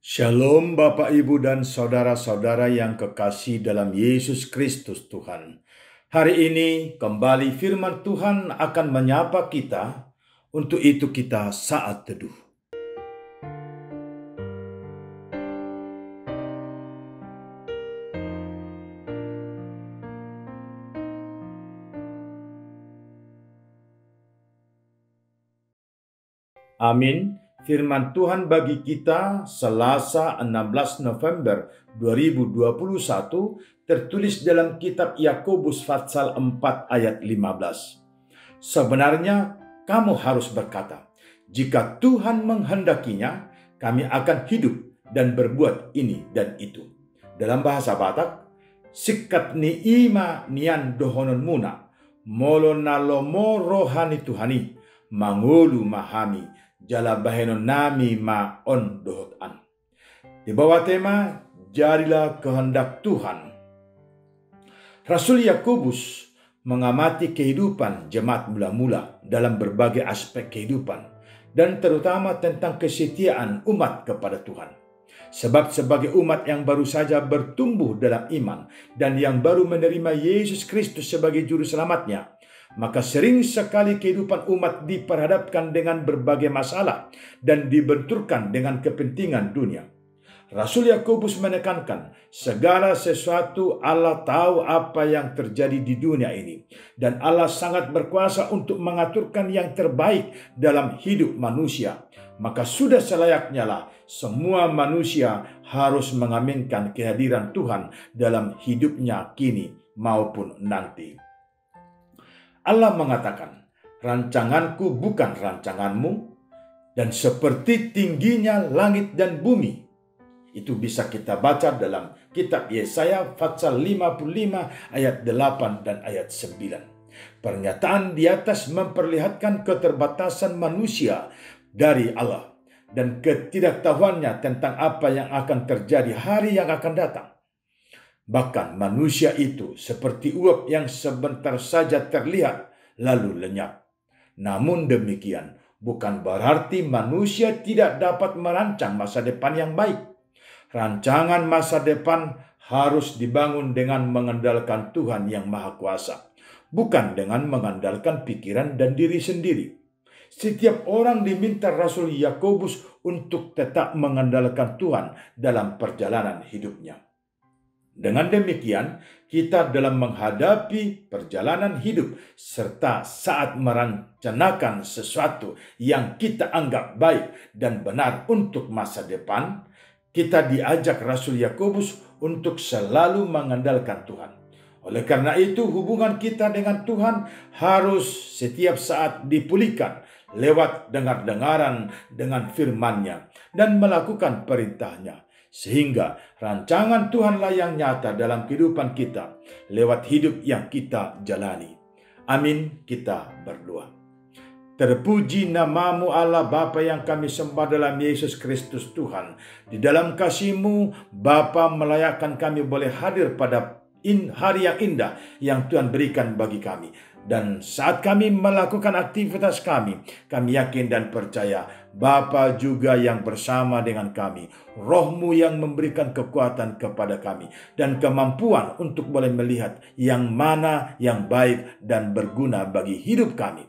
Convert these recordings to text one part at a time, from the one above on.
Shalom Bapak Ibu dan saudara-saudara yang kekasih dalam Yesus Kristus Tuhan. Hari ini kembali firman Tuhan akan menyapa kita, untuk itu kita saat teduh. Amin. Firman Tuhan bagi kita Selasa 16 November 2021 tertulis dalam kitab Yakobus pasal 4 ayat 15. Sebenarnya kamu harus berkata, jika Tuhan menghendakinya, kami akan hidup dan berbuat ini dan itu. Dalam bahasa Batak, sikat ni ima nian dohonon muna, molo nalomo rohani Tuhani, mangolu mahami, jala bahenon nami ma on dohot an. Di bawah tema, jadilah kehendak Tuhan. Rasul Yakobus mengamati kehidupan jemaat mula-mula dalam berbagai aspek kehidupan, dan terutama tentang kesetiaan umat kepada Tuhan. Sebab sebagai umat yang baru saja bertumbuh dalam iman dan yang baru menerima Yesus Kristus sebagai juru selamatnya, maka sering sekali kehidupan umat diperhadapkan dengan berbagai masalah dan dibenturkan dengan kepentingan dunia. Rasul Yakobus menekankan, segala sesuatu Allah tahu apa yang terjadi di dunia ini, dan Allah sangat berkuasa untuk mengaturkan yang terbaik dalam hidup manusia. Maka sudah selayaknya lah semua manusia harus mengaminkan kehadiran Tuhan dalam hidupnya kini maupun nanti. Allah mengatakan, rancanganku bukan rancanganmu, dan seperti tingginya langit dan bumi. Itu bisa kita baca dalam kitab Yesaya pasal 55 ayat 8 dan ayat 9. Pernyataan di atas memperlihatkan keterbatasan manusia dari Allah dan ketidaktahuannya tentang apa yang akan terjadi hari yang akan datang. Bahkan manusia itu seperti uap yang sebentar saja terlihat lalu lenyap. Namun demikian bukan berarti manusia tidak dapat merancang masa depan yang baik. Rancangan masa depan harus dibangun dengan mengandalkan Tuhan yang Maha Kuasa, bukan dengan mengandalkan pikiran dan diri sendiri. Setiap orang diminta Rasul Yakobus untuk tetap mengandalkan Tuhan dalam perjalanan hidupnya. Dengan demikian, kita dalam menghadapi perjalanan hidup serta saat merencanakan sesuatu yang kita anggap baik dan benar untuk masa depan, kita diajak Rasul Yakobus untuk selalu mengandalkan Tuhan. Oleh karena itu, hubungan kita dengan Tuhan harus setiap saat dipulihkan lewat dengar-dengaran dengan firman-Nya dan melakukan perintah-Nya. Sehingga rancangan Tuhanlah yang nyata dalam kehidupan kita lewat hidup yang kita jalani. Amin, kita berdoa. Terpuji namamu Allah Bapa yang kami sembah dalam Yesus Kristus Tuhan. Di dalam kasih-Mu, Bapa melayakkan kami boleh hadir pada hari yang indah yang Tuhan berikan bagi kami. Dan saat kami melakukan aktivitas kami yakin dan percaya Bapa juga yang bersama dengan kami. Roh-Mu yang memberikan kekuatan kepada kami dan kemampuan untuk boleh melihat yang mana yang baik dan berguna bagi hidup kami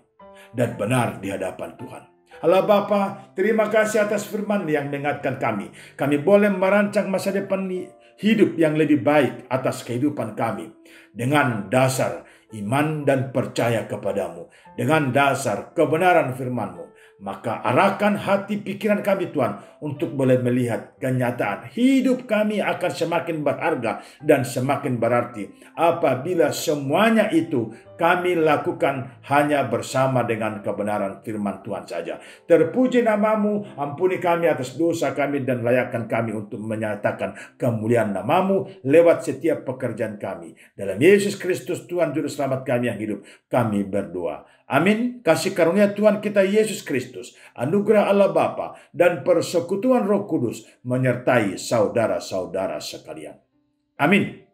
dan benar di hadapan Tuhan. Allah Bapa, terima kasih atas firman yang mengingatkan kami. Kami boleh merancang masa depan hidup yang lebih baik atas kehidupan kami. Dengan dasar iman dan percaya kepadamu. Dengan dasar kebenaran firman-Mu. Maka arahkan hati pikiran kami Tuhan untuk boleh melihat kenyataan hidup kami akan semakin berharga dan semakin berarti apabila semuanya itu kami lakukan hanya bersama dengan kebenaran firman Tuhan saja. Terpuji namamu, ampuni kami atas dosa kami dan layakkan kami untuk menyatakan kemuliaan namamu lewat setiap pekerjaan kami. Dalam Yesus Kristus Tuhan Juru Selamat kami yang hidup, kami berdoa. Amin. Kasih karunia Tuhan kita Yesus Kristus, anugerah Allah Bapa dan persekutuan Roh Kudus menyertai saudara-saudara sekalian. Amin.